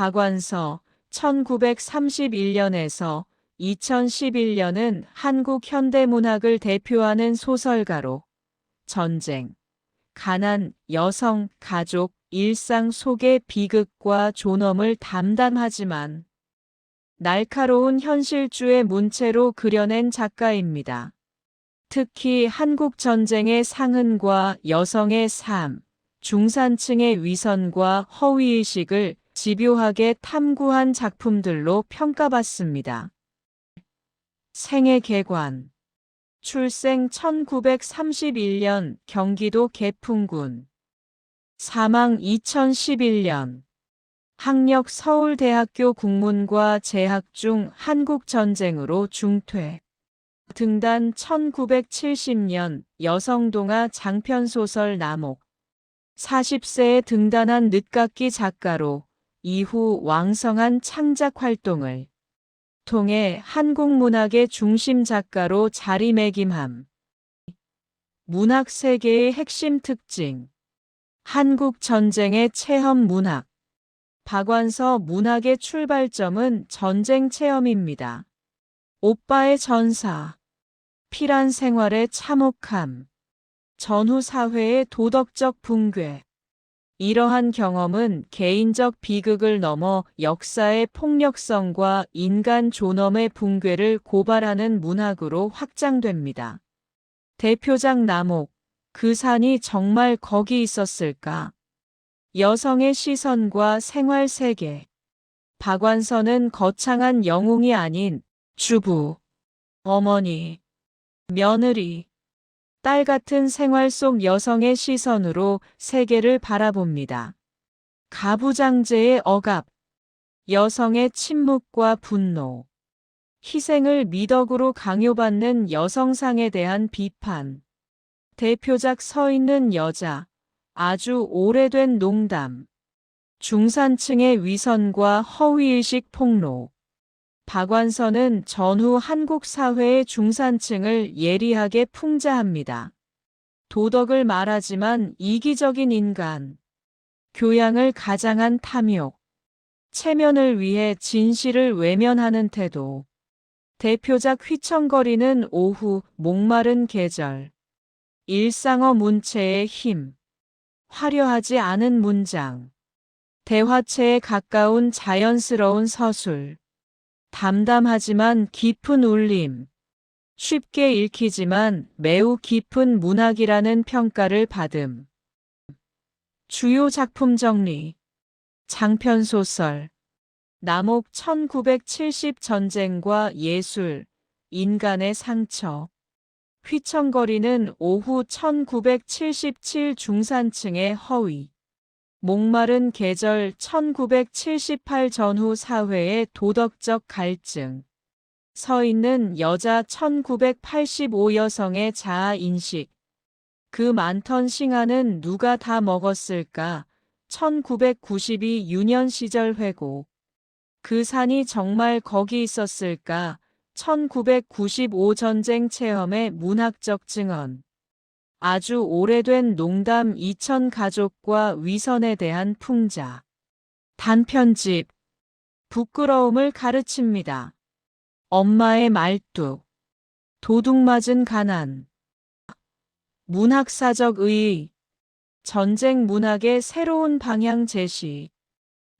박완서 1931년에서 2011년은 한국 현대문학을 대표하는 소설가로 전쟁, 가난, 여성, 가족, 일상 속의 비극과 존엄을 담담하지만 날카로운 현실주의 문체로 그려낸 작가입니다. 특히 한국 전쟁의 상흔과 여성의 삶, 중산층의 위선과 허위의식을 집요하게 탐구한 작품들로 평가받습니다. 생애 계관. 출생 1931년 경기도 개풍군. 사망 2011년. 학력 서울대학교 국문과 재학 중 한국전쟁으로 중퇴. 등단 1970년 여성동화 장편소설 남옥. 40세에 등단한 늦깎이 작가로 이후 왕성한 창작 활동을 통해 한국 문학의 중심 작가로 자리매김함. 문학 세계의 핵심 특징. 한국 전쟁의 체험 문학. 박완서 문학의 출발점은 전쟁 체험입니다. 오빠의 전사. 피란 생활의 참혹함. 전후 사회의 도덕적 붕괴. 이러한 경험은 개인적 비극을 넘어 역사의 폭력성과 인간 존엄의 붕괴를 고발하는 문학으로 확장됩니다. 대표작 남옥. 그 산이 정말 거기 있었을까? 여성의 시선과 생활 세계. 박완서는 거창한 영웅이 아닌 주부, 어머니, 며느리, 딸 같은 생활 속 여성의 시선으로 세계를 바라봅니다. 가부장제의 억압, 여성의 침묵과 분노, 희생을 미덕으로 강요받는 여성상에 대한 비판. 대표작 서 있는 여자, 아주 오래된 농담. 중산층의 위선과 허위의식 폭로. 박완서는 전후 한국 사회의 중산층을 예리하게 풍자합니다. 도덕을 말하지만 이기적인 인간. 교양을 가장한 탐욕. 체면을 위해 진실을 외면하는 태도. 대표작 휘청거리는 오후, 목마른 계절. 일상어 문체의 힘. 화려하지 않은 문장. 대화체에 가까운 자연스러운 서술. 담담하지만 깊은 울림. 쉽게 읽히지만 매우 깊은 문학이라는 평가를 받음. 주요 작품 정리. 장편소설. 남옥 1970 전쟁과 예술, 인간의 상처. 휘청거리는 오후 1977 중산층의 허위. 목마른 계절 1978 전후 사회의 도덕적 갈증. 서 있는 여자 1985 여성의 자아인식. 그 많던 싱아는 누가 다 먹었을까? 1992 유년 시절 회고. 그 산이 정말 거기 있었을까? 1995 전쟁 체험의 문학적 증언. 아주 오래된 농담 2000 가족과 위선에 대한 풍자. 단편집. 부끄러움을 가르칩니다. 엄마의 말뚝. 도둑맞은 가난. 문학사적 의의. 전쟁 문학의 새로운 방향 제시.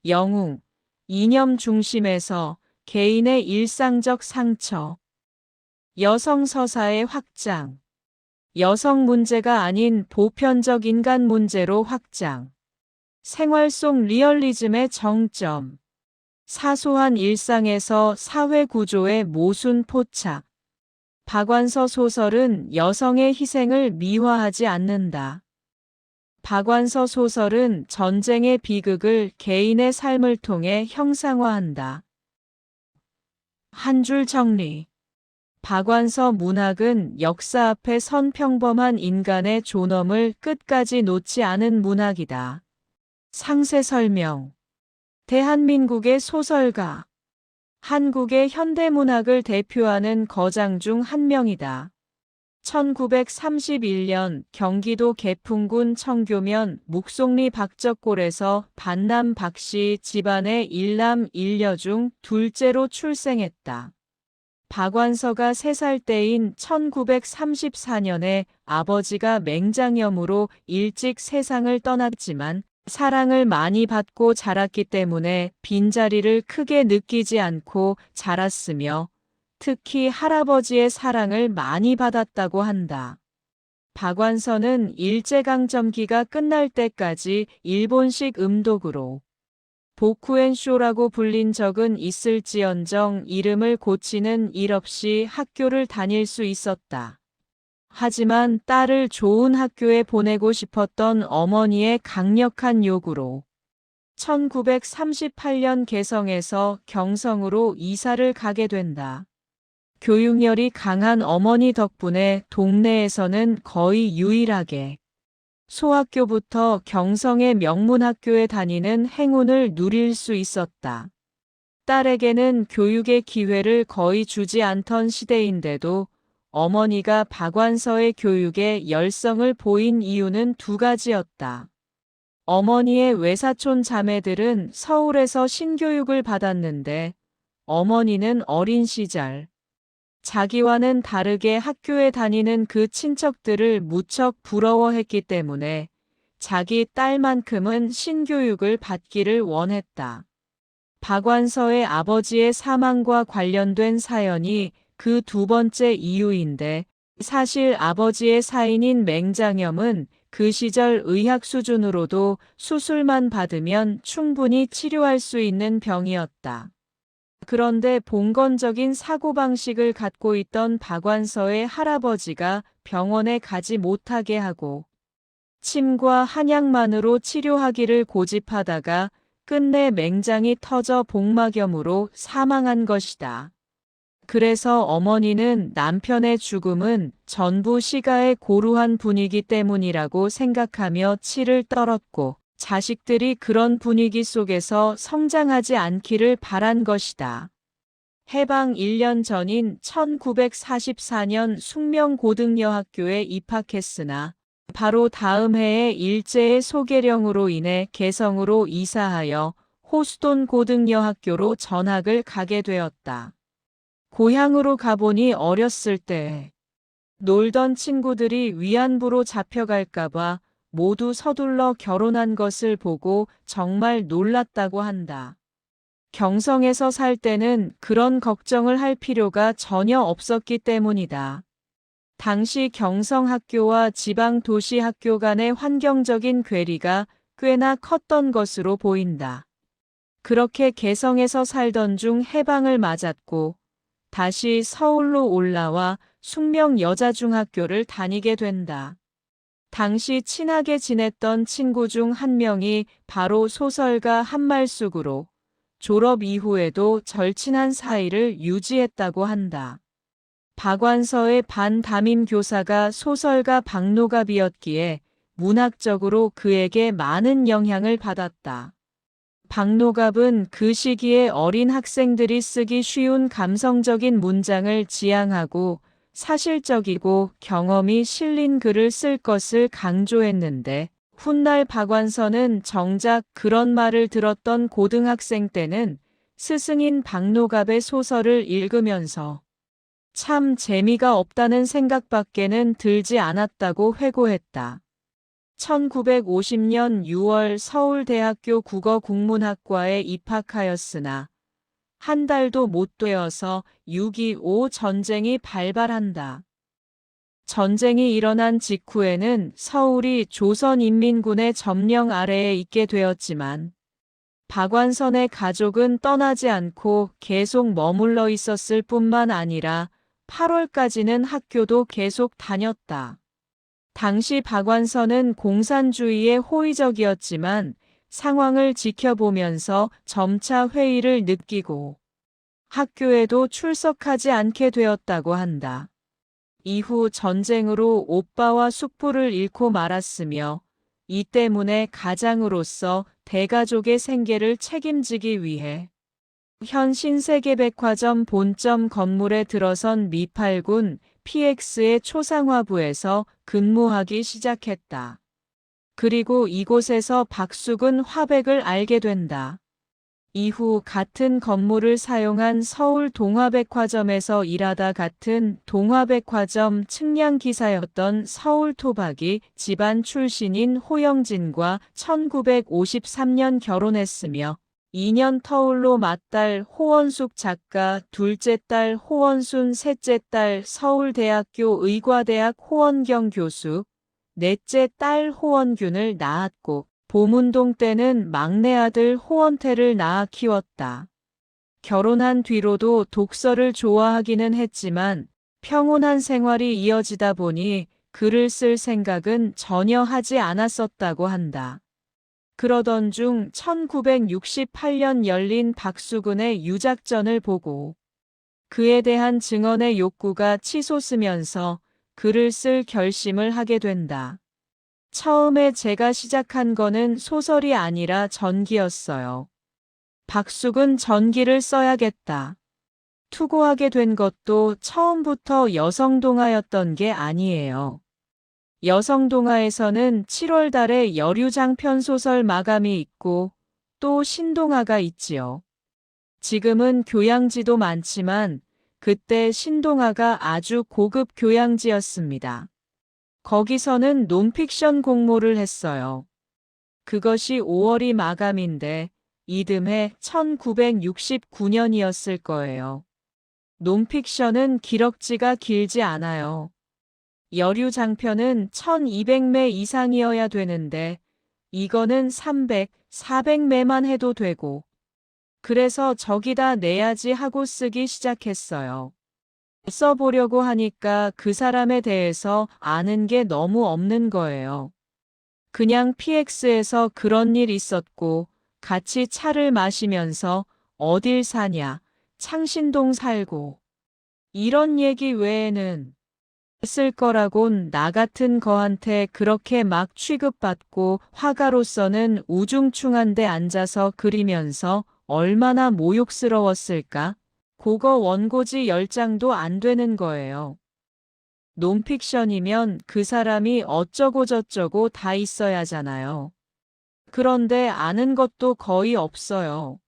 영웅. 이념 중심에서 개인의 일상적 상처. 여성 서사의 확장. 여성 문제가 아닌 보편적 인간 문제로 확장. 생활 속 리얼리즘의 정점. 사소한 일상에서 사회 구조의 모순 포착. 박완서 소설은 여성의 희생을 미화하지 않는다. 박완서 소설은 전쟁의 비극을 개인의 삶을 통해 형상화한다. 한 줄 정리. 박완서 문학은 역사 앞에 선 평범한 인간의 존엄을 끝까지 놓지 않은 문학이다. 상세 설명. 대한민국의 소설가. 한국의 현대문학을 대표하는 거장 중 한 명이다. 1931년 경기도 개풍군 청교면 묵송리 박적골에서 반남 박씨 집안의 일남 일녀 중 둘째로 출생했다. 박완서가 3살 때인 1934년에 아버지가 맹장염으로 일찍 세상을 떠났지만 사랑을 많이 받고 자랐기 때문에 빈자리를 크게 느끼지 않고 자랐으며 특히 할아버지의 사랑을 많이 받았다고 한다. 박완서는 일제강점기가 끝날 때까지 일본식 음독으로 보쿠엔쇼라고 불린 적은 있을지언정 이름을 고치는 일 없이 학교를 다닐 수 있었다. 하지만 딸을 좋은 학교에 보내고 싶었던 어머니의 강력한 요구로 1938년 개성에서 경성으로 이사를 가게 된다. 교육열이 강한 어머니 덕분에 동네에서는 거의 유일하게 소학교부터 경성의 명문학교에 다니는 행운을 누릴 수 있었다. 딸에게는 교육의 기회를 거의 주지 않던 시대인데도 어머니가 박완서의 교육에 열성을 보인 이유는 2가지였다. 어머니의 외사촌 자매들은 서울에서 신교육을 받았는데 어머니는 어린 시절 자기와는 다르게 학교에 다니는 그 친척들을 무척 부러워했기 때문에 자기 딸만큼은 신교육을 받기를 원했다. 박완서의 아버지의 사망과 관련된 사연이 그 2번째 이유인데 사실 아버지의 사인인 맹장염은 그 시절 의학 수준으로도 수술만 받으면 충분히 치료할 수 있는 병이었다. 그런데 봉건적인 사고방식을 갖고 있던 박완서의 할아버지가 병원에 가지 못하게 하고 침과 한약만으로 치료하기를 고집하다가 끝내 맹장이 터져 복막염으로 사망한 것이다. 그래서 어머니는 남편의 죽음은 전부 시가의 고루한 분위기 때문이라고 생각하며 치를 떨었고 자식들이 그런 분위기 속에서 성장하지 않기를 바란 것이다. 해방 1년 전인 1944년 숙명고등여학교에 입학했으나 바로 다음 해에 일제의 소개령으로 인해 개성으로 이사하여 호수돈 고등여학교로 전학을 가게 되었다. 고향으로 가보니 어렸을 때 놀던 친구들이 위안부로 잡혀갈까봐 모두 서둘러 결혼한 것을 보고 정말 놀랐다고 한다. 경성에서 살 때는 그런 걱정을 할 필요가 전혀 없었기 때문이다. 당시 경성학교와 지방도시학교 간의 환경적인 괴리가 꽤나 컸던 것으로 보인다. 그렇게 개성에서 살던 중 해방을 맞았고 다시 서울로 올라와 숙명여자중학교를 다니게 된다. 당시 친하게 지냈던 친구 중 한 명이 바로 소설가 한말숙으로 졸업 이후에도 절친한 사이를 유지했다고 한다. 박완서의 반담임 교사가 소설가 박노갑이었기에 문학적으로 그에게 많은 영향을 받았다. 박노갑은 그 시기에 어린 학생들이 쓰기 쉬운 감성적인 문장을 지향하고 사실적이고 경험이 실린 글을 쓸 것을 강조했는데 훗날 박완서는 정작 그런 말을 들었던 고등학생 때는 스승인 박노갑의 소설을 읽으면서 참 재미가 없다는 생각밖에는 들지 않았다고 회고했다. 1950년 6월 서울대학교 국어국문학과에 입학하였으나 한 달도 못 되어서 6.25 전쟁이 발발한다. 전쟁이 일어난 직후에는 서울이 조선인민군의 점령 아래에 있게 되었지만 박완선의 가족은 떠나지 않고 계속 머물러 있었을 뿐만 아니라 8월까지는 학교도 계속 다녔다. 당시 박완선은 공산주의에 호의적이었지만 상황을 지켜보면서 점차 회의를 느끼고 학교에도 출석하지 않게 되었다고 한다. 이후 전쟁으로 오빠와 숙부를 잃고 말았으며 이 때문에 가장으로서 대가족의 생계를 책임지기 위해 현 신세계백화점 본점 건물에 들어선 미팔군 PX의 초상화부에서 근무하기 시작했다. 그리고 이곳에서 박숙은 화백을 알게 된다. 이후 같은 건물을 사용한 서울 동화백화점에서 일하다 같은 동화백화점 측량기사였던 서울토박이 집안 출신인 호영진과 1953년 결혼했으며 2년 터울로 맏딸 호원숙 작가, 둘째 딸 호원순, 셋째 딸 서울대학교 의과대학 호원경 교수, 넷째 딸 호원균을 낳았고 보문동 때는 막내 아들 호원태를 낳아 키웠다. 결혼한 뒤로도 독서를 좋아하기는 했지만 평온한 생활이 이어지다 보니 글을 쓸 생각은 전혀 하지 않았었다고 한다. 그러던 중 1968년 열린 박수근의 유작전을 보고 그에 대한 증언의 욕구가 치솟으면서 글을 쓸 결심을 하게 된다. 처음에 제가 시작한 거는 소설이 아니라 전기였어요. 박숙은 전기를 써야겠다. 투고하게 된 것도 처음부터 여성동화였던 게 아니에요. 여성동화에서는 7월 달에 여류장편 소설 마감이 있고 또 신동화가 있지요. 지금은 교양지도 많지만 그때 신동화가 아주 고급 교양지였습니다. 거기서는 논픽션 공모를 했어요. 그것이 5월이 마감인데 이듬해 1969년이었을 거예요. 논픽션은 기럭지가 길지 않아요. 여류 장편은 1200매 이상이어야 되는데 이거는 300, 400매만 해도 되고 그래서 저기다 내야지 하고 쓰기 시작했어요. 써보려고 하니까 그 사람에 대해서 아는 게 너무 없는 거예요. 그냥 PX에서 그런 일 있었고 같이 차를 마시면서 어딜 사냐, 창신동 살고 이런 얘기 외에는 쓸 거라곤 나 같은 거한테 그렇게 막 취급받고 화가로서는 우중충한 데 앉아서 그리면서 얼마나 모욕스러웠을까? 고거 원고지 10장도 안 되는 거예요. 논픽션이면 그 사람이 어쩌고저쩌고 다 있어야잖아요. 그런데 아는 것도 거의 없어요.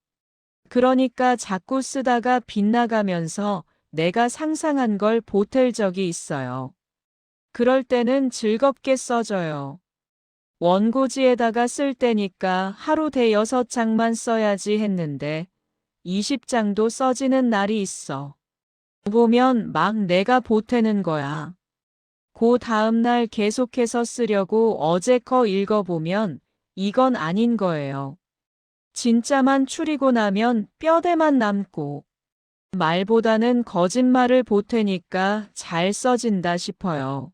그러니까 자꾸 쓰다가 빗나가면서 내가 상상한 걸 보탤 적이 있어요. 그럴 때는 즐겁게 써져요. 원고지에다가 쓸 때니까 하루 대여섯 장만 써야지 했는데 20장도 써지는 날이 있어. 보면 막 내가 보태는 거야. 그 다음날 계속해서 쓰려고 어제 거 읽어보면 이건 아닌 거예요. 진짜만 추리고 나면 뼈대만 남고 말보다는 거짓말을 보태니까 잘 써진다 싶어요.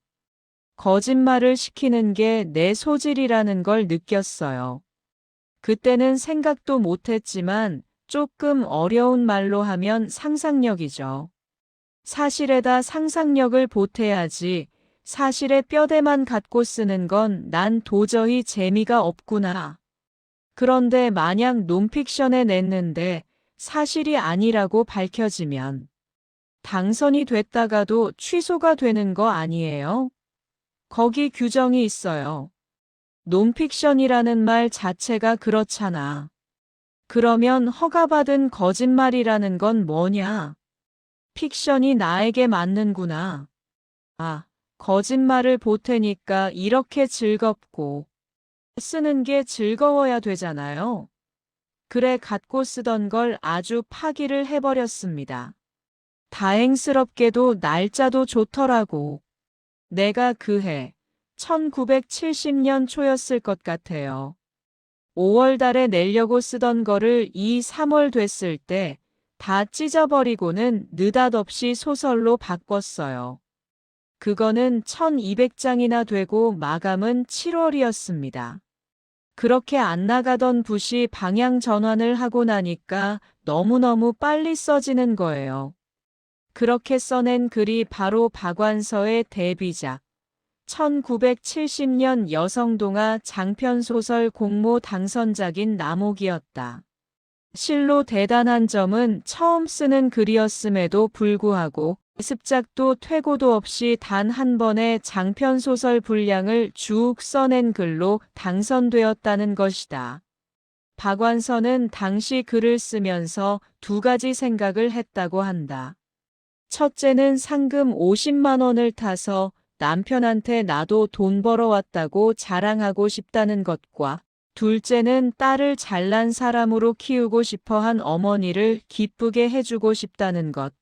거짓말을 시키는 게 내 소질이라는 걸 느꼈어요. 그때는 생각도 못했지만 조금 어려운 말로 하면 상상력이죠. 사실에다 상상력을 보태야지 사실의 뼈대만 갖고 쓰는 건 난 도저히 재미가 없구나. 그런데 만약 논픽션에 냈는데 사실이 아니라고 밝혀지면 당선이 됐다가도 취소가 되는 거 아니에요? 거기 규정이 있어요. 논픽션이라는 말 자체가 그렇잖아. 그러면 허가받은 거짓말이라는 건 뭐냐? 픽션이 나에게 맞는구나. 아, 거짓말을 보태니까 이렇게 즐겁고 쓰는 게 즐거워야 되잖아요. 그래 갖고 쓰던 걸 아주 파기를 해버렸습니다. 다행스럽게도 날짜도 좋더라고. 내가 그해 1970년 초였을 것 같아요. 5월 달에 내려고 쓰던 거를 2, 3월 됐을 때 다 찢어버리고는 느닷없이 소설로 바꿨어요. 그거는 1200장이나 되고 마감은 7월이었습니다. 그렇게 안 나가던 붓이 방향 전환을 하고 나니까 너무너무 빨리 써지는 거예요. 그렇게 써낸 글이 바로 박완서의 데뷔작 1970년 여성동화 장편소설 공모 당선작인 남옥이었다. 실로 대단한 점은 처음 쓰는 글이었음에도 불구하고 습작도 퇴고도 없이 단 한 번의 장편소설 분량을 쭉 써낸 글로 당선되었다는 것이다. 박완서는 당시 글을 쓰면서 두 가지 생각을 했다고 한다. 첫째는 상금 50만 원을 타서 남편한테 나도 돈 벌어왔다고 자랑하고 싶다는 것과 둘째는 딸을 잘난 사람으로 키우고 싶어 한 어머니를 기쁘게 해주고 싶다는 것.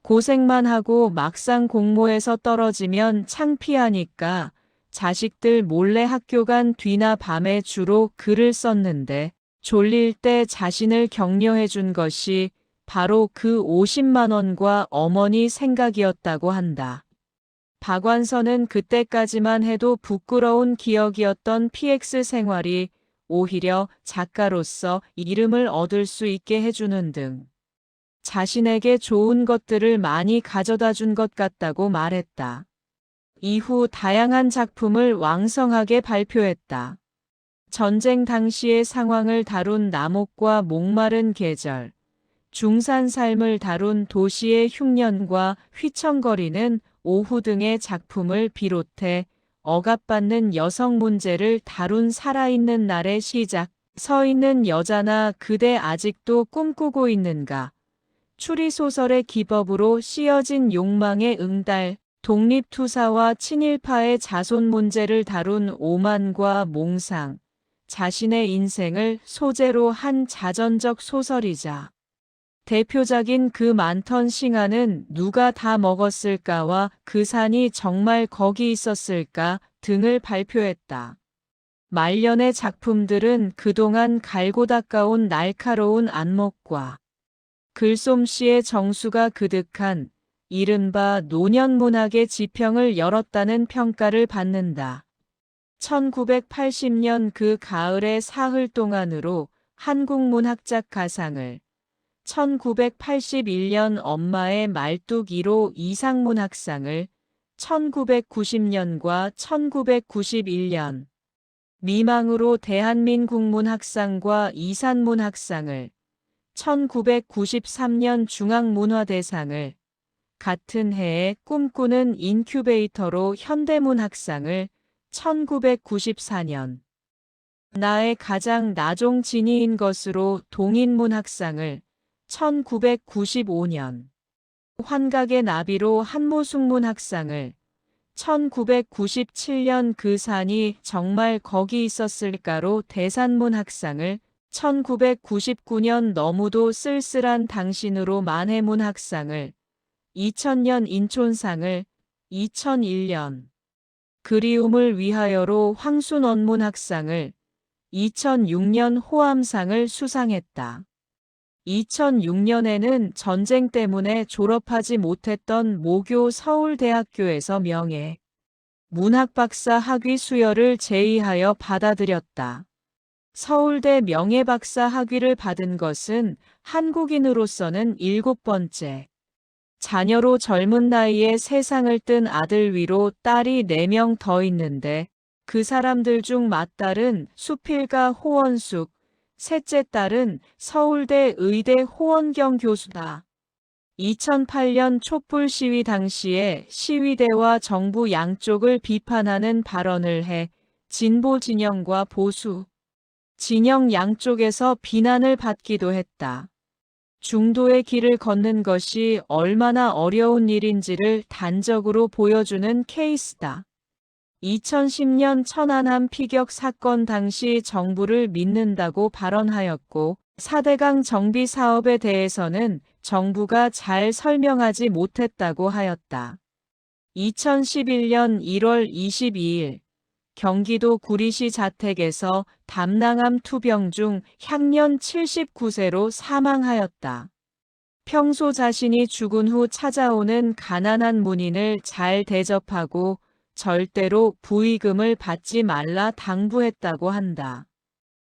고생만 하고 막상 공모에서 떨어지면 창피하니까 자식들 몰래 학교 간 뒤나 밤에 주로 글을 썼는데 졸릴 때 자신을 격려해 준 것이 바로 그 50만 원과 어머니 생각이었다고 한다. 박완서는 그때까지만 해도 부끄러운 기억이었던 PX 생활이 오히려 작가로서 이름을 얻을 수 있게 해주는 등 자신에게 좋은 것들을 많이 가져다 준 것 같다고 말했다. 이후 다양한 작품을 왕성하게 발표했다. 전쟁 당시의 상황을 다룬 남옥과 목마른 계절, 중산 삶을 다룬 도시의 흉년과 휘청거리는 오후 등의 작품을 비롯해 억압받는 여성 문제를 다룬 살아있는 날의 시작, 서 있는 여자나 그대 아직도 꿈꾸고 있는가, 추리소설의 기법으로 씌어진 욕망의 응달, 독립투사와 친일파의 자손 문제를 다룬 오만과 몽상, 자신의 인생을 소재로 한 자전적 소설이자 대표작인 그 많던 싱하는 누가 다 먹었을까와 그 산이 정말 거기 있었을까 등을 발표했다. 말년의 작품들은 그동안 갈고 닦아온 날카로운 안목과 글솜씨의 정수가 그득한 이른바 노년문학의 지평을 열었다는 평가를 받는다. 1980년 그 가을의 사흘 동안으로 한국문학작 가상을, 1981년 엄마의 말뚝 1호 이상문학상을, 1990년과 1991년 미망으로 대한민국문학상과 이산문학상을, 1993년 중앙문화대상을, 같은 해에 꿈꾸는 인큐베이터로 현대문학상을, 1994년 나의 가장 나종 진이인 것으로 동인문학상을, 1995년 환각의 나비로 한모숙문학상을, 1997년 그 산이 정말 거기 있었을까로 대산문학상을, 1999년 너무도 쓸쓸한 당신으로 만해문학상을, 2000년 인촌상을, 2001년 그리움을 위하여로 황순원문학상을, 2006년 호암상을 수상했다. 2006년에는 전쟁 때문에 졸업하지 못했던 모교 서울대학교에서 명예 문학박사 학위 수여를 제의하여 받아들였다. 서울대 명예박사 학위를 받은 것은 한국인으로서는 7번째. 자녀로 젊은 나이에 세상을 뜬 아들 위로 딸이 4명 더 있는데 그 사람들 중 맏딸은 수필가 호원숙, 셋째 딸은 서울대 의대 호원경 교수다. 2008년 촛불 시위 당시에 시위대와 정부 양쪽을 비판하는 발언을 해 진보 진영과 보수 진영 양쪽에서 비난을 받기도 했다. 중도의 길을 걷는 것이 얼마나 어려운 일인지를 단적으로 보여주는 케이스다. 2010년 천안함 피격 사건 당시 정부를 믿는다고 발언하였고 4대강 정비 사업에 대해서는 정부가 잘 설명하지 못했다고 하였다. 2011년 1월 22일 경기도 구리시 자택에서 담낭암 투병 중 향년 79세로 사망하였다. 평소 자신이 죽은 후 찾아오는 가난한 문인을 잘 대접하고 절대로 부의금을 받지 말라 당부했다고 한다.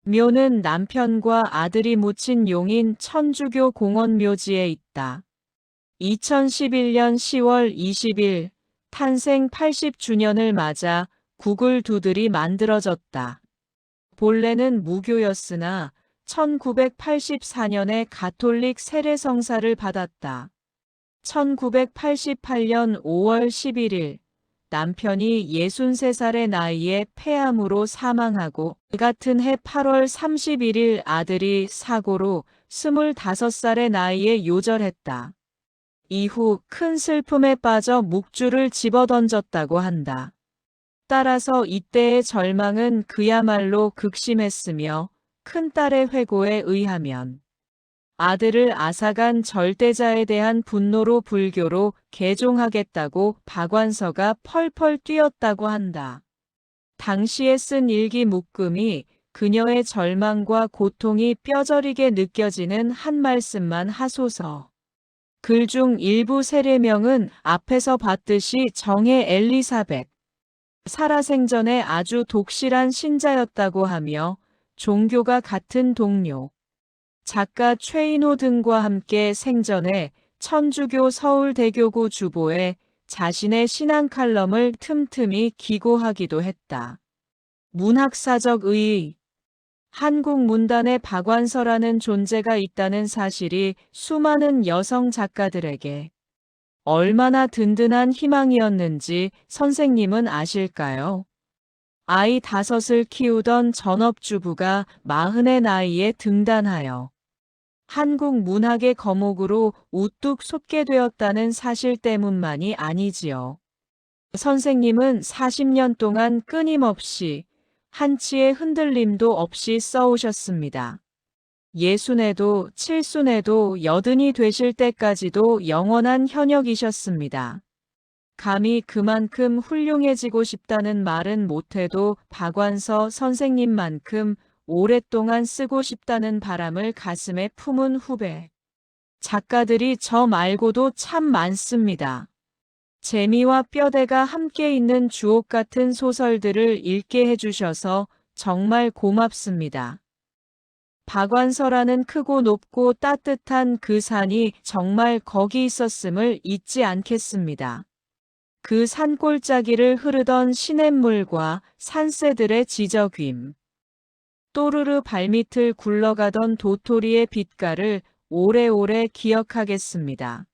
묘는 남편과 아들이 묻힌 용인 천주교 공원 묘지에 있다. 2011년 10월 20일 탄생 80주년을 맞아 구글두들이 만들어졌다. 본래는 무교였으나 1984년에 가톨릭 세례성사를 받았다. 1988년 5월 11일 남편이 63살의 나이에 폐암으로 사망하고 같은 해 8월 31일 아들이 사고로 25살의 나이에 요절했다. 이후 큰 슬픔에 빠져 묵주를 집어던졌다고 한다. 따라서 이때의 절망은 그야말로 극심했으며 큰딸의 회고에 의하면 아들을 앗아간 절대자에 대한 분노로 불교로 개종하겠다고 박완서가 펄펄 뛰었다고 한다. 당시에 쓴 일기 묶음이 그녀의 절망과 고통이 뼈저리게 느껴지는 한 말씀만 하소서. 글 중 일부 세례명은 앞에서 봤듯이 정의 엘리사벳, 살아생전에 아주 독실한 신자였다고 하며 종교가 같은 동료, 작가 최인호 등과 함께 생전에 천주교 서울대교구 주보에 자신의 신앙 칼럼을 틈틈이 기고하기도 했다. 문학사적 의의. 한국 문단에 박완서라는 존재가 있다는 사실이 수많은 여성 작가들에게 얼마나 든든한 희망이었는지 선생님은 아실까요? 아이 5을 키우던 전업주부가 40의 나이에 등단하여 한국 문학의 거목으로 우뚝 솟게 되었다는 사실 때문만이 아니지요. 선생님은 40년 동안 끊임없이 한치의 흔들림도 없이 써오셨습니다. 60에도 70에도 80이 되실 때까지도 영원한 현역이셨습니다. 감히 그만큼 훌륭해지고 싶다는 말은 못해도 박완서 선생님만큼 오랫동안 쓰고 싶다는 바람을 가슴에 품은 후배 작가들이 저 말고도 참 많습니다. 재미와 뼈대가 함께 있는 주옥 같은 소설들을 읽게 해주셔서 정말 고맙습니다. 박완서라는 크고 높고 따뜻한 그 산이 정말 거기 있었음을 잊지 않겠습니다. 그 산골짜기를 흐르던 시냇물과 산새들의 지저귀임, 또르르 발밑을 굴러가던 도토리의 빛깔을 오래오래 기억하겠습니다.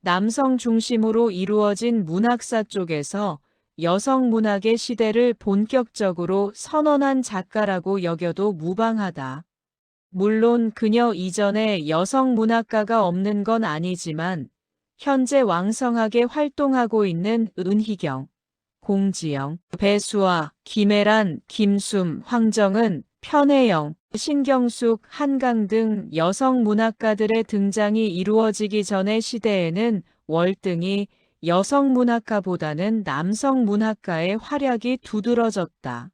남성 중심으로 이루어진 문학사 쪽에서 여성 문학의 시대를 본격적으로 선언한 작가라고 여겨도 무방하다. 물론 그녀 이전에 여성 문학가가 없는 건 아니지만 현재 왕성하게 활동하고 있는 은희경, 공지영, 배수아, 김애란, 김숨, 황정은, 편혜영, 신경숙, 한강 등 여성 문학가들의 등장이 이루어지기 전의 시대에는 월등히 여성 문학가보다는 남성 문학가의 활약이 두드러졌다.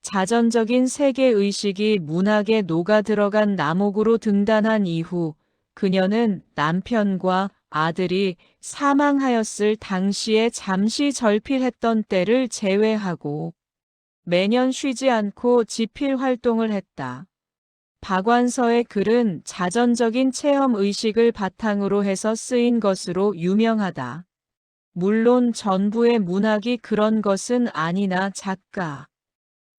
자전적인 세계의식이 문학에 녹아들어간 남옥으로 등단한 이후 그녀는 남편과 아들이 사망하였을 당시에 잠시 절필했던 때를 제외하고 매년 쉬지 않고 집필 활동을 했다. 박완서의 글은 자전적인 체험의식을 바탕으로 해서 쓰인 것으로 유명하다. 물론 전부의 문학이 그런 것은 아니나 작가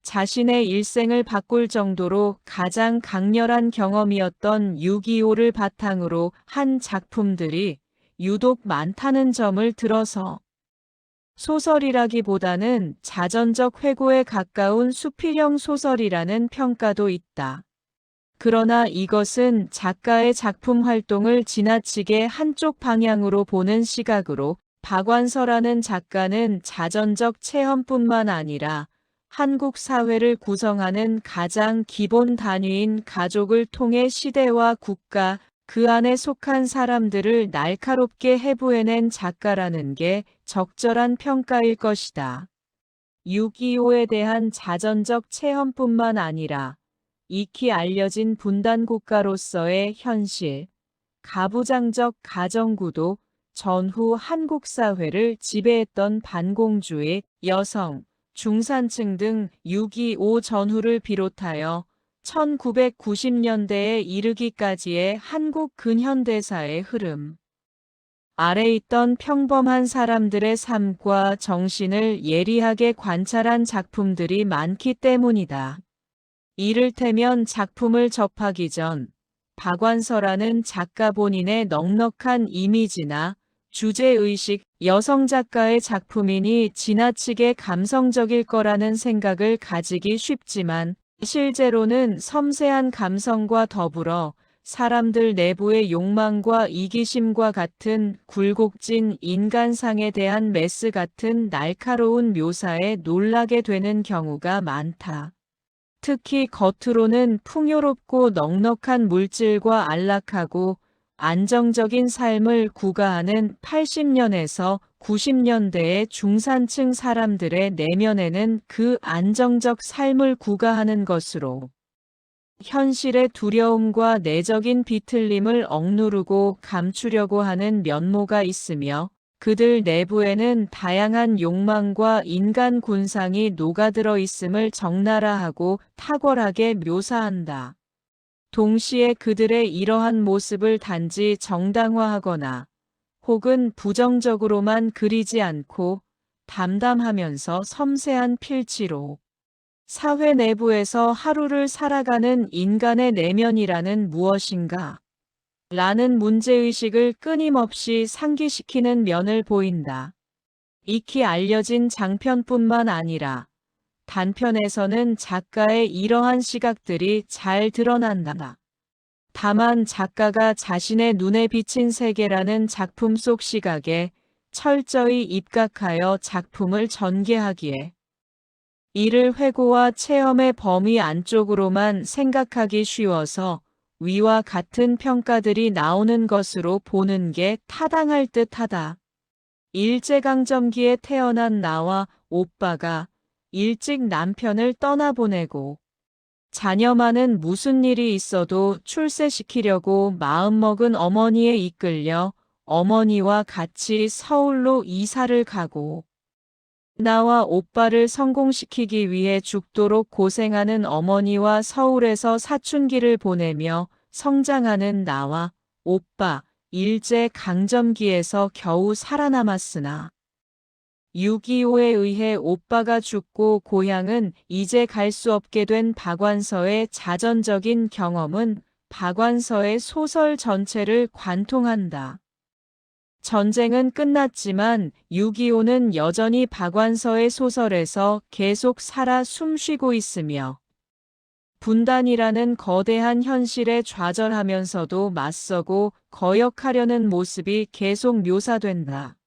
자신의 일생을 바꿀 정도로 가장 강렬한 경험이었던 6.25를 바탕으로 한 작품들이 유독 많다는 점을 들어서 소설이라기보다는 자전적 회고에 가까운 수필형 소설이라는 평가도 있다. 그러나 이것은 작가의 작품 활동을 지나치게 한쪽 방향으로 보는 시각으로 박완서라는 작가는 자전적 체험뿐만 아니라 한국 사회를 구성하는 가장 기본 단위인 가족을 통해 시대와 국가, 그 안에 속한 사람들을 날카롭게 해부해낸 작가라는 게 적절한 평가일 것이다. 6.25에 대한 자전적 체험뿐만 아니라 익히 알려진 분단국가로서의 현실, 가부장적 가정구도, 전후 한국 사회를 지배했던 반공주의, 여성, 중산층 등 6.25 전후를 비롯하여 1990년대에 이르기까지의 한국 근현대사의 흐름 아래 있던 평범한 사람들의 삶과 정신을 예리하게 관찰한 작품들이 많기 때문이다. 이를테면 작품을 접하기 전 박완서라는 작가 본인의 넉넉한 이미지나 주제의식, 여성 작가의 작품이니 지나치게 감성적일 거라는 생각을 가지기 쉽지만 실제로는 섬세한 감성과 더불어 사람들 내부의 욕망과 이기심과 같은 굴곡진 인간상에 대한 메스 같은 날카로운 묘사에 놀라게 되는 경우가 많다. 특히 겉으로는 풍요롭고 넉넉한 물질과 안락하고 안정적인 삶을 구가하는 80년에서 90년대의 중산층 사람들의 내면에는 그 안정적 삶을 구가하는 것으로 현실의 두려움과 내적인 비틀림을 억누르고 감추려고 하는 면모가 있으며 그들 내부에는 다양한 욕망과 인간 군상이 녹아들어 있음을 적나라하고 탁월하게 묘사한다. 동시에 그들의 이러한 모습을 단지 정당화하거나 혹은 부정적으로만 그리지 않고 담담하면서 섬세한 필치로 사회 내부에서 하루를 살아가는 인간의 내면이라는 무엇인가? 라는 문제의식을 끊임없이 상기시키는 면을 보인다. 익히 알려진 장편뿐만 아니라 단편에서는 작가의 이러한 시각들이 잘 드러난다. 다만 작가가 자신의 눈에 비친 세계라는 작품 속 시각에 철저히 입각하여 작품을 전개하기에 이를 회고와 체험의 범위 안쪽으로만 생각하기 쉬워서 위와 같은 평가들이 나오는 것으로 보는 게 타당할 듯하다. 일제강점기에 태어난 나와 오빠가 일찍 남편을 떠나보내고 자녀만은 무슨 일이 있어도 출세시키려고 마음먹은 어머니에 이끌려 어머니와 같이 서울로 이사를 가고 나와 오빠를 성공시키기 위해 죽도록 고생하는 어머니와 서울에서 사춘기를 보내며 성장하는 나와 오빠, 일제 강점기에서 겨우 살아남았으나 6.25에 의해 오빠가 죽고 고향은 이제 갈 수 없게 된 박완서의 자전적인 경험은 박완서의 소설 전체를 관통한다. 전쟁은 끝났지만 6.25는 여전히 박완서의 소설에서 계속 살아 숨쉬고 있으며 분단이라는 거대한 현실에 좌절하면서도 맞서고 거역하려는 모습이 계속 묘사된다.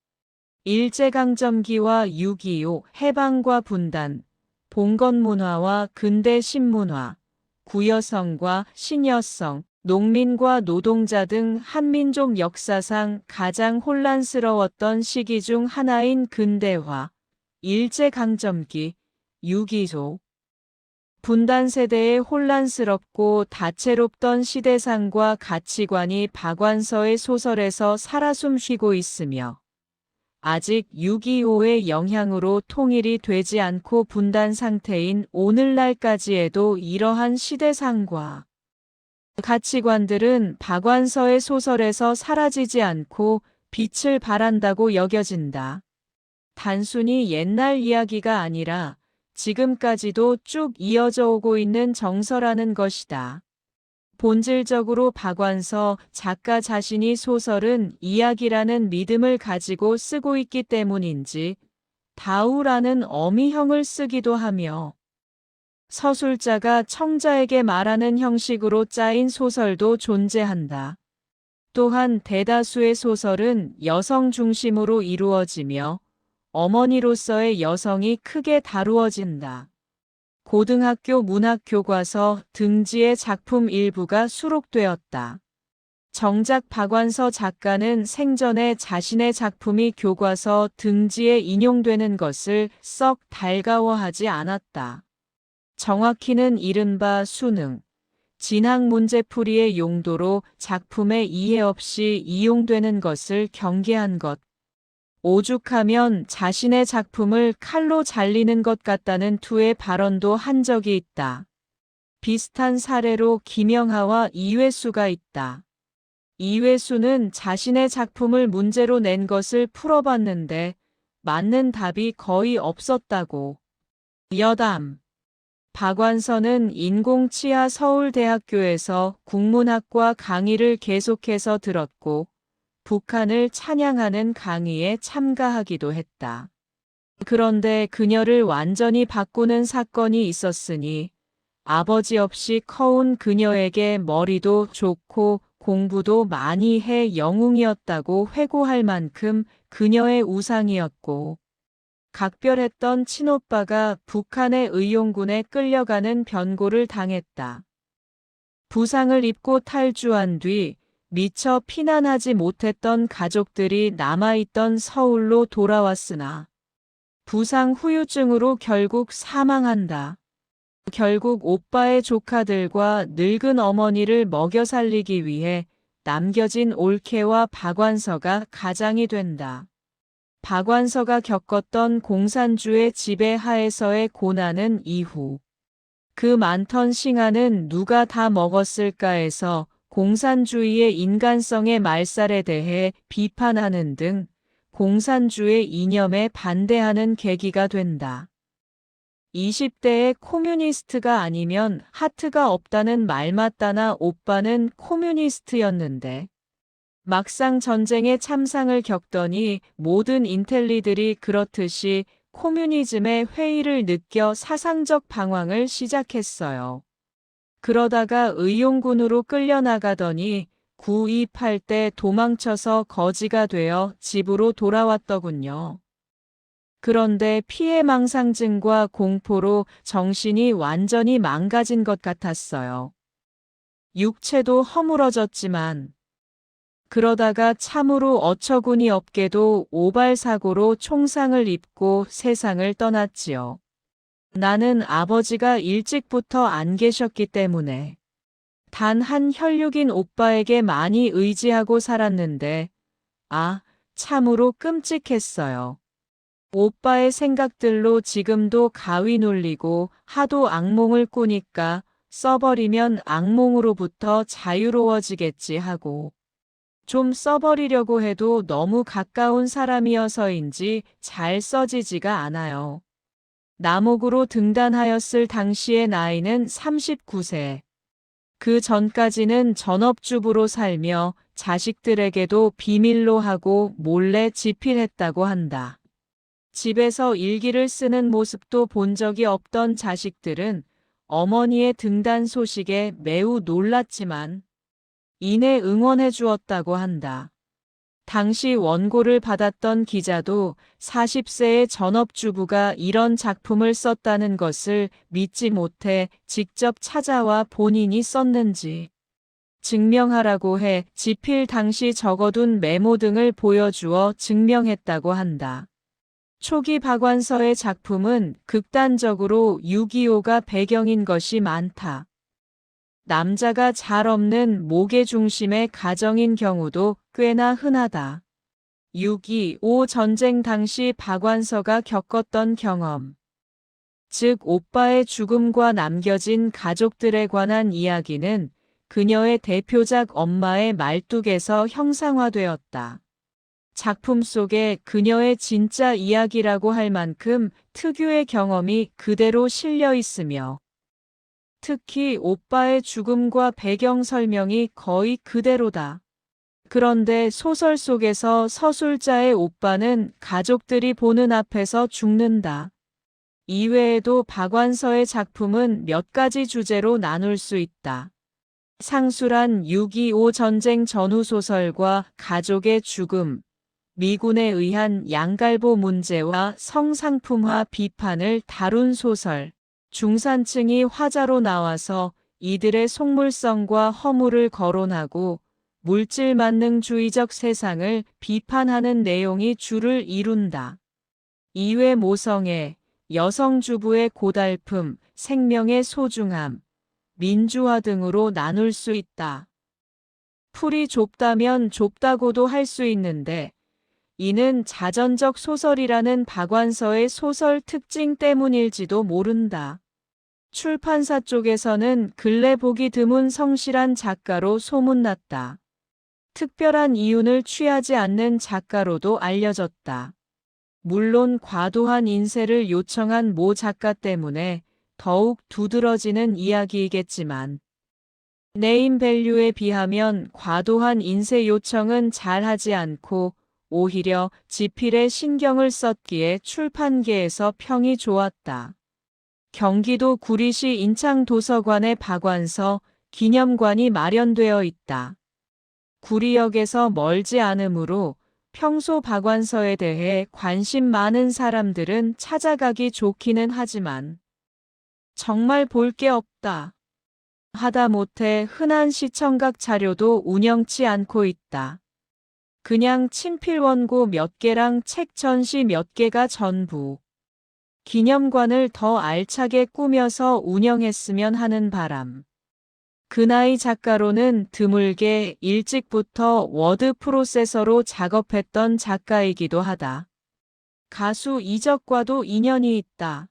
일제강점기와 6.25, 해방과 분단, 봉건문화와 근대 신문화, 구여성과 신여성, 농민과 노동자 등 한민족 역사상 가장 혼란스러웠던 시기 중 하나인 근대화, 일제강점기, 6.25. 분단 세대의 혼란스럽고 다채롭던 시대상과 가치관이 박완서의 소설에서 살아 숨쉬고 있으며 아직 6.25의 영향으로 통일이 되지 않고 분단 상태인 오늘날까지에도 이러한 시대상과 가치관들은 박완서의 소설에서 사라지지 않고 빛을 발한다고 여겨진다. 단순히 옛날 이야기가 아니라 지금까지도 쭉 이어져 오고 있는 정서라는 것이다. 본질적으로 박완서 작가 자신이 소설은 이야기라는 믿음을 가지고 쓰고 있기 때문인지 다우라는 어미형을 쓰기도 하며 서술자가 청자에게 말하는 형식으로 짜인 소설도 존재한다. 또한 대다수의 소설은 여성 중심으로 이루어지며 어머니로서의 여성이 크게 다루어진다. 고등학교 문학교과서 등지의 작품 일부가 수록되었다. 정작 박완서 작가는 생전에 자신의 작품이 교과서 등지에 인용되는 것을 썩 달가워하지 않았다. 정확히는 이른바 수능, 진학 문제풀이의 용도로 작품의 이해 없이 이용되는 것을 경계한 것. 오죽하면 자신의 작품을 칼로 잘리는 것 같다는 투의 발언도 한 적이 있다. 비슷한 사례로 김영하와 이회수가 있다. 이회수는 자신의 작품을 문제로 낸 것을 풀어봤는데 맞는 답이 거의 없었다고. 여담. 박완서는 인공치아 서울대학교에서 국문학과 강의를 계속해서 들었고 북한을 찬양하는 강의에 참가하기도 했다. 그런데 그녀를 완전히 바꾸는 사건이 있었으니 아버지 없이 커온 그녀에게 머리도 좋고 공부도 많이 해 영웅이었다고 회고할 만큼 그녀의 우상이었고 각별했던 친오빠가 북한의 의용군에 끌려가는 변고를 당했다. 부상을 입고 탈주한 뒤 미처 피난하지 못했던 가족들이 남아있던 서울로 돌아왔으나 부상 후유증으로 결국 사망한다. 결국 오빠의 조카들과 늙은 어머니를 먹여 살리기 위해 남겨진 올케와 박완서가 가장이 된다. 박완서가 겪었던 공산주의 지배 하에서의 고난은 이후 그 많던 싱아는 누가 다 먹었을까에서 공산주의의 인간성의 말살에 대해 비판하는 등 공산주의 이념에 반대하는 계기가 된다. 20대에 코뮤니스트가 아니면 하트가 없다는 말 맞다나 오빠는 코뮤니스트였는데 막상 전쟁의 참상을 겪더니 모든 인텔리들이 그렇듯이 코뮤니즘의 회의를 느껴 사상적 방황을 시작했어요. 그러다가 의용군으로 끌려나가더니 9.28 때 도망쳐서 거지가 되어 집으로 돌아왔더군요. 그런데 피해망상증과 공포로 정신이 완전히 망가진 것 같았어요. 육체도 허물어졌지만 그러다가 참으로 어처구니 없게도 오발사고로 총상을 입고 세상을 떠났지요. 나는 아버지가 일찍부터 안 계셨기 때문에 단 한 혈육인 오빠에게 많이 의지하고 살았는데 참으로 끔찍했어요. 오빠의 생각들로 지금도 가위 눌리고 하도 악몽을 꾸니까 써버리면 악몽으로부터 자유로워지겠지 하고 좀 써버리려고 해도 너무 가까운 사람이어서인지 잘 써지지가 않아요. 남옥으로 등단하였을 당시의 나이는 39세. 그 전까지는 전업주부로 살며 자식들에게도 비밀로 하고 몰래 집필했다고 한다. 집에서 일기를 쓰는 모습도 본 적이 없던 자식들은 어머니의 등단 소식에 매우 놀랐지만 이내 응원해 주었다고 한다. 당시 원고를 받았던 기자도 40세의 전업주부가 이런 작품을 썼다는 것을 믿지 못해 직접 찾아와 본인이 썼는지 증명하라고 해 집필 당시 적어둔 메모 등을 보여주어 증명했다고 한다. 초기 박완서의 작품은 극단적으로 6.25가 배경인 것이 많다. 남자가 잘 없는 모계 중심의 가정인 경우도 꽤나 흔하다. 6.25 전쟁 당시 박완서가 겪었던 경험, 즉 오빠의 죽음과 남겨진 가족들에 관한 이야기는 그녀의 대표작 엄마의 말뚝에서 형상화되었다. 작품 속에 그녀의 진짜 이야기라고 할 만큼 특유의 경험이 그대로 실려 있으며 특히 오빠의 죽음과 배경 설명이 거의 그대로다. 그런데 소설 속에서 서술자의 오빠는 가족들이 보는 앞에서 죽는다. 이외에도 박완서의 작품은 몇 가지 주제로 나눌 수 있다. 상술한 6.25 전쟁 전후 소설과 가족의 죽음, 미군에 의한 양갈보 문제와 성상품화 비판을 다룬 소설, 중산층이 화자로 나와서 이들의 속물성과 허물을 거론하고 물질 만능주의적 세상을 비판하는 내용이 주를 이룬다. 이외 모성애, 여성주부의 고달픔, 생명의 소중함, 민주화 등으로 나눌 수 있다. 풀이 좁다면 좁다고도 할 수 있는데 이는 자전적 소설이라는 박완서의 소설 특징 때문일지도 모른다. 출판사 쪽에서는 근래 보기 드문 성실한 작가로 소문났다. 특별한 이윤을 취하지 않는 작가로도 알려졌다. 물론 과도한 인쇄를 요청한 모 작가 때문에 더욱 두드러지는 이야기이겠지만 네임밸류에 비하면 과도한 인쇄 요청은 잘하지 않고 오히려 지필에 신경을 썼기에 출판계에서 평이 좋았다. 경기도 구리시 인창도서관의 박완서 기념관이 마련되어 있다. 구리역에서 멀지 않으므로 평소 박완서에 대해 관심 많은 사람들은 찾아가기 좋기는 하지만 정말 볼 게 없다. 하다못해 흔한 시청각 자료도 운영치 않고 있다. 그냥 친필 원고 몇 개랑 책 전시 몇 개가 전부. 기념관을 더 알차게 꾸며서 운영했으면 하는 바람. 그 나이 작가로는 드물게 일찍부터 워드 프로세서로 작업했던 작가이기도 하다. 가수 이적과도 인연이 있다.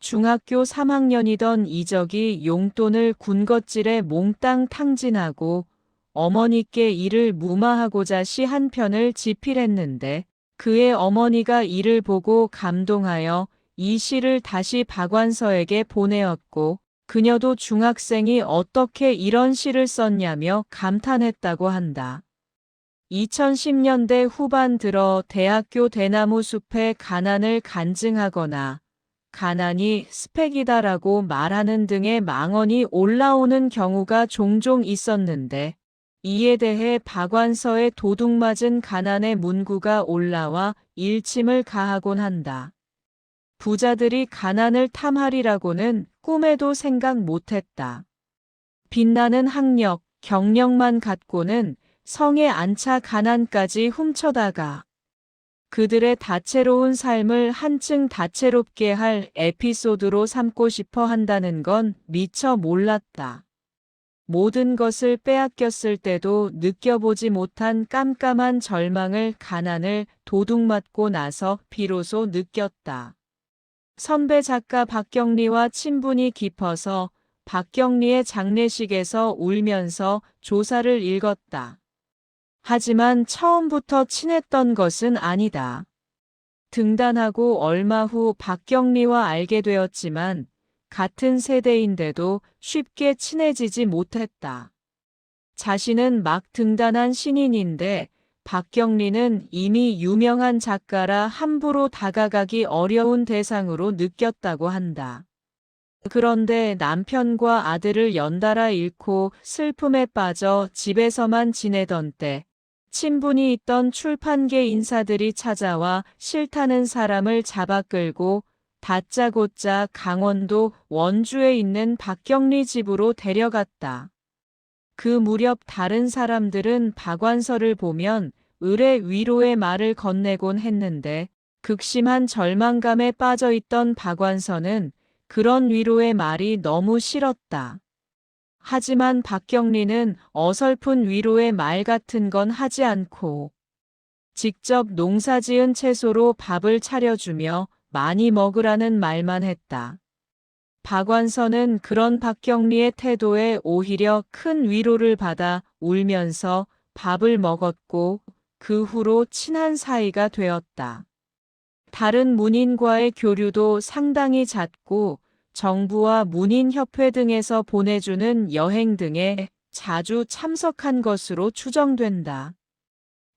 중학교 3학년이던 이적이 용돈을 군것질에 몽땅 탕진하고 어머니께 이를 무마하고자 시 한 편을 집필했는데 그의 어머니가 이를 보고 감동하여 이 시를 다시 박완서에게 보내었고 그녀도 중학생이 어떻게 이런 시를 썼냐며 감탄했다고 한다. 2010년대 후반 들어 대학교 대나무 숲의 가난을 간증하거나 가난이 스펙이다라고 말하는 등의 망언이 올라오는 경우가 종종 있었는데 이에 대해 박완서의 도둑맞은 가난의 문구가 올라와 일침을 가하곤 한다. 부자들이 가난을 탐하리라고는 꿈에도 생각 못했다. 빛나는 학력, 경력만 갖고는 성에 안차 가난까지 훔쳐다가 그들의 다채로운 삶을 한층 다채롭게 할 에피소드로 삼고 싶어 한다는 건 미처 몰랐다. 모든 것을 빼앗겼을 때도 느껴보지 못한 깜깜한 절망을 가난을 도둑맞고 나서 비로소 느꼈다. 선배 작가 박경리와 친분이 깊어서 박경리의 장례식에서 울면서 조사를 읽었다. 하지만 처음부터 친했던 것은 아니다. 등단하고 얼마 후 박경리와 알게 되었지만 같은 세대인데도 쉽게 친해지지 못했다. 자신은 막 등단한 신인인데 박경리는 이미 유명한 작가라 함부로 다가가기 어려운 대상으로 느꼈다고 한다. 그런데 남편과 아들을 연달아 잃고 슬픔에 빠져 집에서만 지내던 때 친분이 있던 출판계 인사들이 찾아와 싫다는 사람을 잡아 끌고 다짜고짜 강원도 원주에 있는 박경리 집으로 데려갔다. 그 무렵 다른 사람들은 박완서를 보면 을의 위로의 말을 건네곤 했는데 극심한 절망감에 빠져 있던 박완서는 그런 위로의 말이 너무 싫었다. 하지만 박경리는 어설픈 위로의 말 같은 건 하지 않고 직접 농사지은 채소로 밥을 차려주며 많이 먹으라는 말만 했다. 박완서는 그런 박경리의 태도에 오히려 큰 위로를 받아 울면서 밥을 먹었고 그 후로 친한 사이가 되었다. 다른 문인과의 교류도 상당히 잦고 정부와 문인협회 등에서 보내주는 여행 등에 자주 참석한 것으로 추정된다.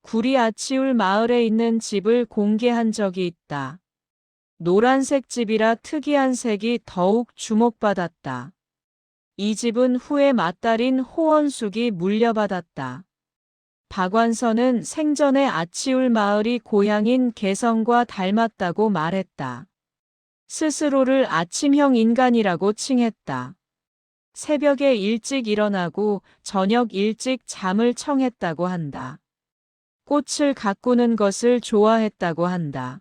구리 아치울 마을에 있는 집을 공개한 적이 있다. 노란색 집이라 특이한 색이 더욱 주목받았다. 이 집은 후에 맏딸인 호원숙이 물려받았다. 박완서는 생전에 아치울 마을이 고향인 개성과 닮았다고 말했다. 스스로를 아침형 인간이라고 칭했다. 새벽에 일찍 일어나고 저녁 일찍 잠을 청했다고 한다. 꽃을 가꾸는 것을 좋아했다고 한다.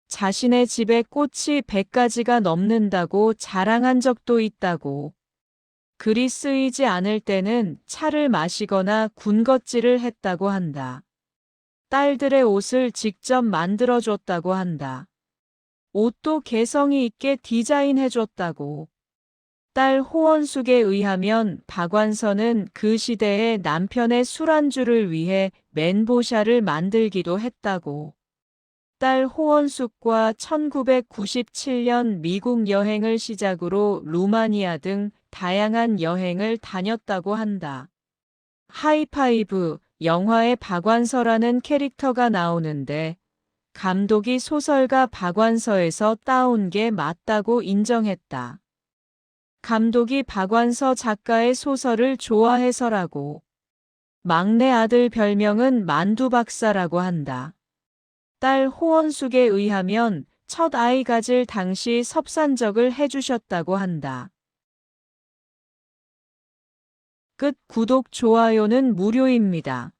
자신의 집에 꽃이 100가지가 넘는다고 자랑한 적도 있다고. 글이 쓰이지 않을 때는 차를 마시거나 군것질을 했다고 한다. 딸들의 옷을 직접 만들어줬다고 한다. 옷도 개성이 있게 디자인해줬다고. 딸 호원숙에 의하면 박완서는 그 시대에 남편의 술안주를 위해 맨보샤를 만들기도 했다고. 딸 호원숙과 1997년 미국 여행을 시작으로 루마니아 등 다양한 여행을 다녔다고 한다. 하이파이브 영화에 박완서라는 캐릭터가 나오는데 감독이 소설가 박완서에서 따온 게 맞다고 인정했다. 감독이 박완서 작가의 소설을 좋아해서라고. 막내 아들 별명은 만두 박사라고 한다. 딸 호원숙에 의하면 첫 아이 가질 당시 섭산적을 해주셨다고 한다. 끝. 구독, 좋아요는 무료입니다.